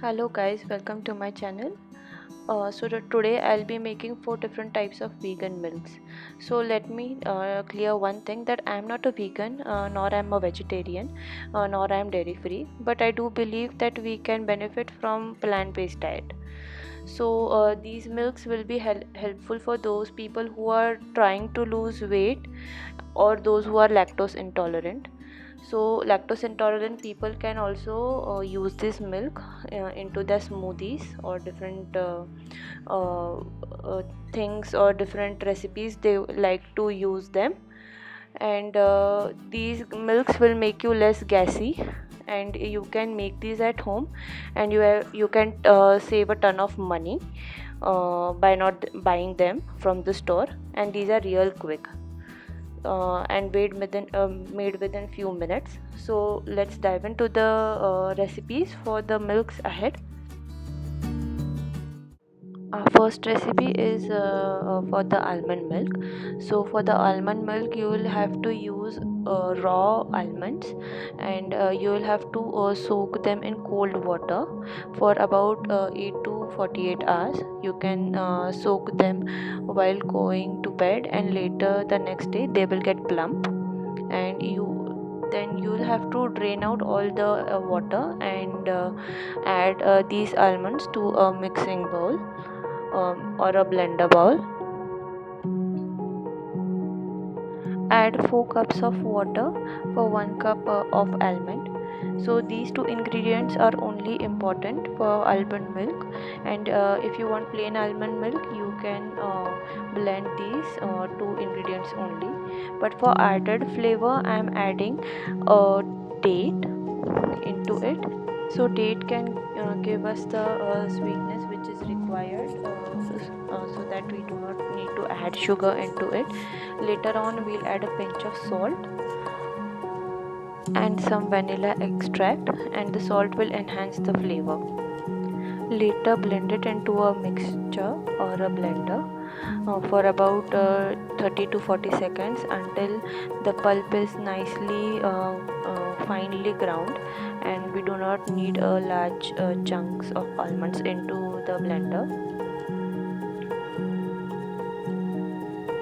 Hello guys, welcome to my channel. Today I'll be making 4 different types of vegan milks. So let me clear one thing, that I am not a vegan, nor I am a vegetarian, nor I am dairy free, but I do believe that we can benefit from plant-based diet. These milks will be helpful for those people who are trying to lose weight or those who are lactose intolerant. So lactose intolerant people can also use this milk into their smoothies or different uh, things or different recipes they like to use them. And these milks will make you less gassy, and you can make these at home, and you can save a ton of money by not buying them from the store. And these are real quick and made within few minutes. So let's dive into the recipes for the milks ahead. Our first recipe is for the almond milk. So for the almond milk you will have to use raw almonds, and you will have to soak them in cold water for about 8 to 48 hours. You can soak them while going to bed, and later the next day they will get plump. And you will have to drain out all the water, and add these almonds to a mixing bowl or a blender bowl. Add 4 cups of water for 1 cup of almond. So these two ingredients are only important for almond milk, and if you want plain almond milk you can blend these two ingredients only. But for added flavor I am adding a date into it. So date can give us the sweetness which is required, so that we do not need to add sugar into it. Later on we'll add a pinch of salt and some vanilla extract, and the salt will enhance the flavor. Later blend it into a mixture or a blender for about 30 to 40 seconds until the pulp is nicely finely ground, and we do not need large chunks of almonds into the blender.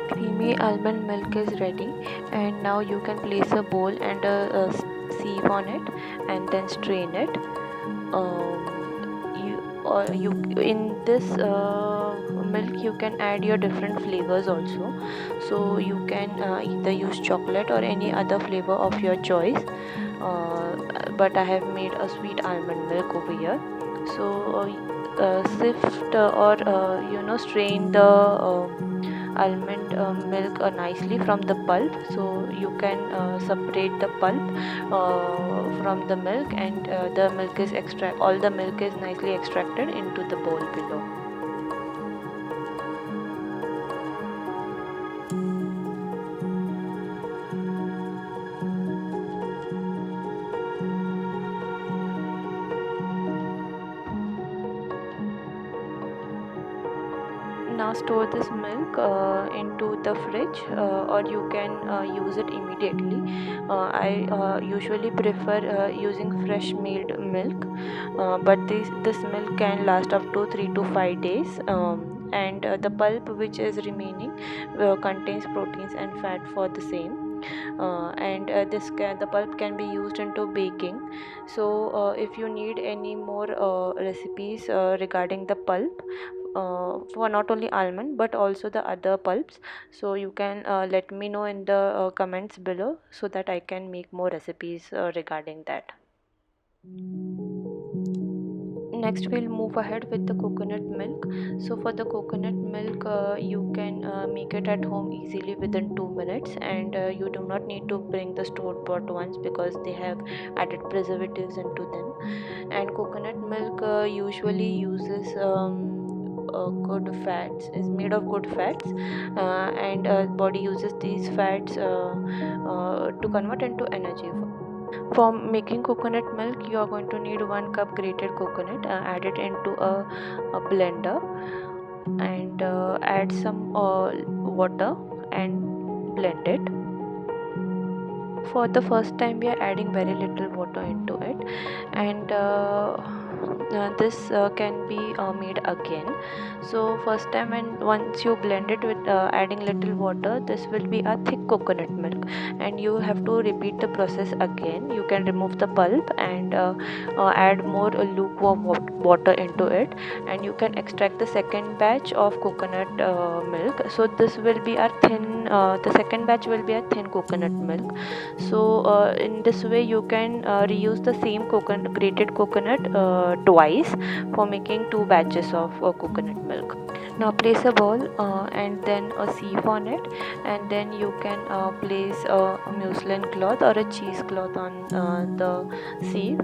Creamy almond milk is ready, and now you can place a bowl and a sieve on it and then strain it. You in this milk you can add your different flavors also. So you can either use chocolate or any other flavor of your choice, but I have made a sweet almond milk over here. So sift or strain the almond milk nicely from the pulp. So you can separate the pulp from the milk, and all the milk is nicely extracted into the bowl below. Now store this milk into the fridge, or you can use it immediately. I usually prefer using fresh made milk, but this milk can last up to 3 to 5 days. And the pulp which is remaining contains proteins and fat for the same. And the pulp can be used into baking. So if you need any more recipes regarding the pulp, for not only almond but also the other pulps, so you can let me know in the comments below, so that I can make more recipes regarding that. Next we'll move ahead with the coconut milk. So for the coconut milk, you can make it at home easily within 2 minutes, and you do not need to bring the store bought ones because they have added preservatives into them. And coconut milk usually uses good fats, is made of good fats, and body uses these fats to convert into energy. For making coconut milk, you are going to need 1 cup grated coconut. Add it into a blender, and add some water and blend it. For the first time we are adding very little water into it, and this can be made again. So first time, and once you blend it with adding little water, this will be a thick coconut milk, and you have to repeat the process again. You can remove the pulp and add more lukewarm water into it, and you can extract the second batch of coconut milk. So this will be a thin the second batch will be a thin coconut milk. So in this way you can reuse the same grated coconut twice for making two batches of coconut milk. Now place a bowl and then a sieve on it, and then you can place a muslin cloth or a cheesecloth on the sieve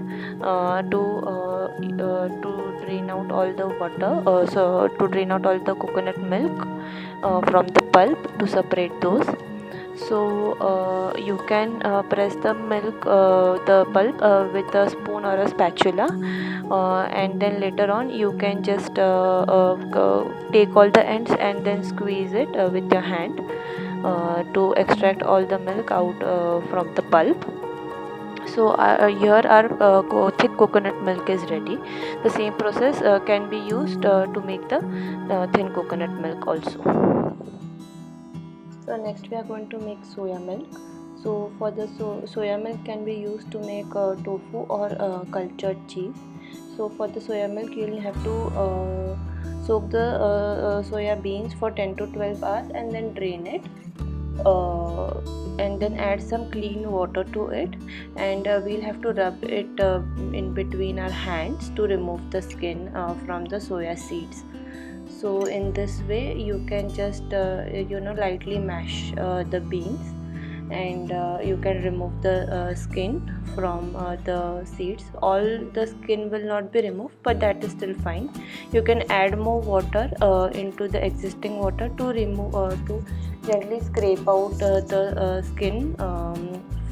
to drain out all the water, so to drain out all the coconut milk from the pulp, to separate those. So you can press the pulp with a spoon or a spatula, and then later on you can just take all the ends and then squeeze it with your hand to extract all the milk out from the pulp. So here our thick coconut milk is ready. The same process can be used to make the thin coconut milk also. So next we are going to make soya milk. So for the soya milk can be used to make tofu or cultured cheese. So for the soya milk you will have to soak the soya beans for 10 to 12 hours and then drain it, and then add some clean water to it, and we'll have to rub it in between our hands to remove the skin from the soya seeds. So in this way you can just lightly mash the beans, and you can remove the skin from the seeds. All the skin will not be removed, but that is still fine. You can add more water into the existing water to remove to gently scrape out the skin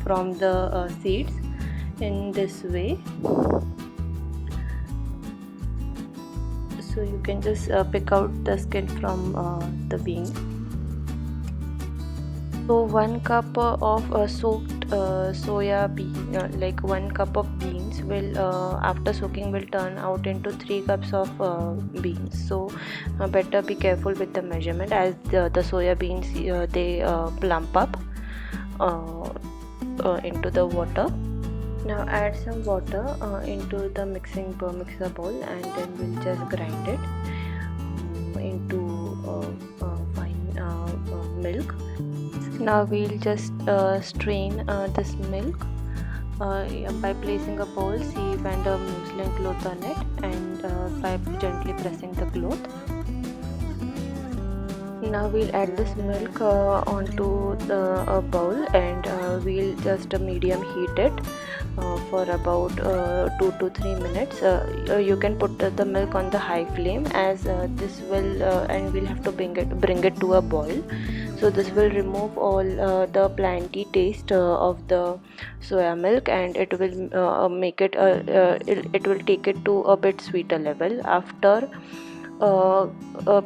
from the seeds in this way. So you can just pick out the skin from the bean. So 1 cup of soaked soya bean, like 1 cup of beans will after soaking will turn out into 3 cups of beans. So better be careful with the measurement, as the soya beans they plump up into the water. Now add some water into the mixer bowl, and then we'll just grind it into fine milk. Now we'll just strain this milk by placing a bowl, sieve and a muslin cloth on it, and by gently pressing the cloth. Now we'll add this milk onto the bowl, and we'll just medium heat it for about 2 to 3 minutes. You can put the milk on the high flame, as this will and we'll have to bring it to a boil. So this will remove all the planty taste of the soya milk, and it will make it it will take it to a bit sweeter level. After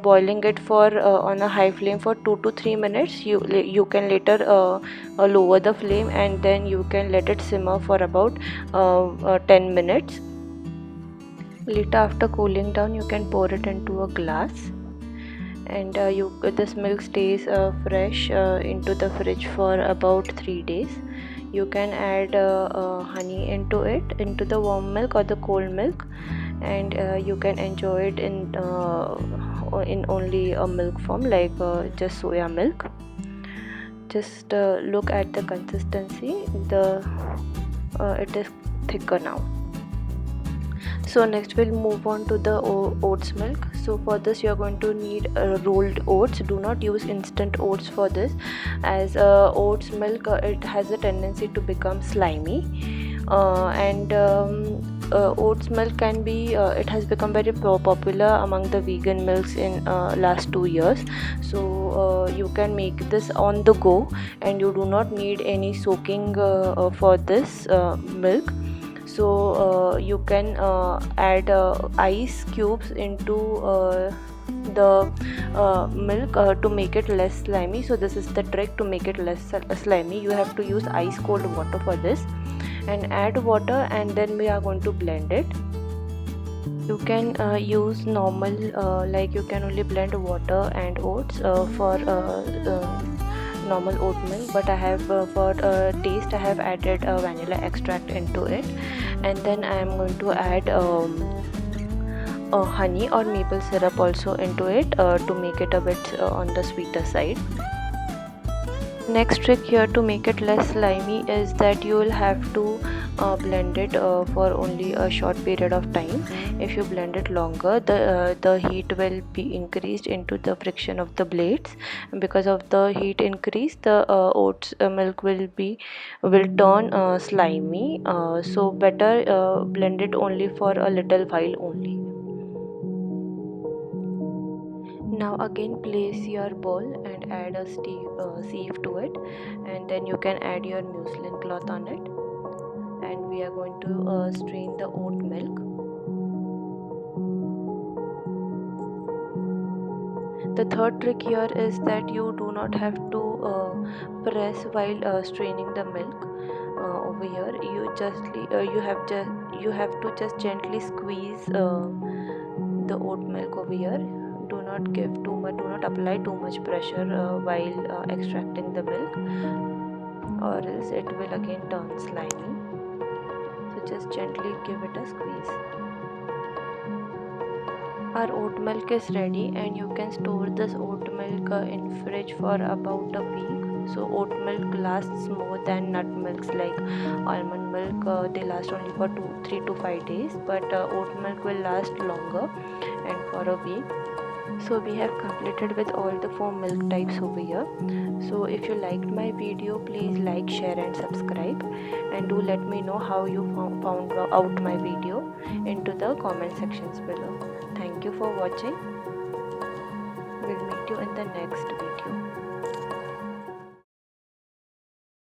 boiling it for on a high flame for 2 to 3 minutes, you can later lower the flame, and then you can let it simmer for about 10 minutes. Later, after cooling down, you can pour it into a glass, and this milk stays fresh into the fridge for about 3 days. You can add honey into the warm milk or the cold milk, and you can enjoy it in only a milk form, like just soya milk. Just look at the consistency. It is thicker now. So next we'll move on to the oats milk. So for this you are going to need rolled oats. Do not use instant oats for this, as oats milk it has a tendency to become slimy, and oats milk can be it has become very popular among the vegan milks in last 2 years. So you can make this on the go, and you do not need any soaking for this milk. So you can add ice cubes into the milk to make it less slimy. So this is the trick to make it less slimy. You have to use ice cold water for this, and add water, and then we are going to blend it. You can use normal, like you can only blend water and oats for normal oat milk, but I have for taste I have added vanilla extract into it, and then I am going to add honey or maple syrup also into it to make it a bit on the sweeter side. Next trick here to make it less slimy is that you will have to blend it for only a short period of time. If you blend it longer, the heat will be increased into the friction of the blades, and because of the heat increase, the oats milk will turn slimy. So better blend it only for a little while only. Now again place your bowl and add a sieve to it, and then you can add your muslin cloth on it, and we are going to strain the oat milk. The third trick here is that you do not have to press while straining the milk. Over here you have to just gently squeeze the oat milk over here. Do not apply too much pressure while extracting the milk, or else it will again turn slimy. So just gently give it a squeeze. Our oat milk is ready, and you can store this oat milk in fridge for about a week. So oat milk lasts more than nut milks like almond milk. They last only for 3 to 5 days, but oat milk will last longer and for a week. So we have completed with all the 4 milk types over here. So if you liked my video, please like, share and subscribe, and do let me know how you found out my video into the comment sections below. Thank you for watching. We'll meet you in the next video.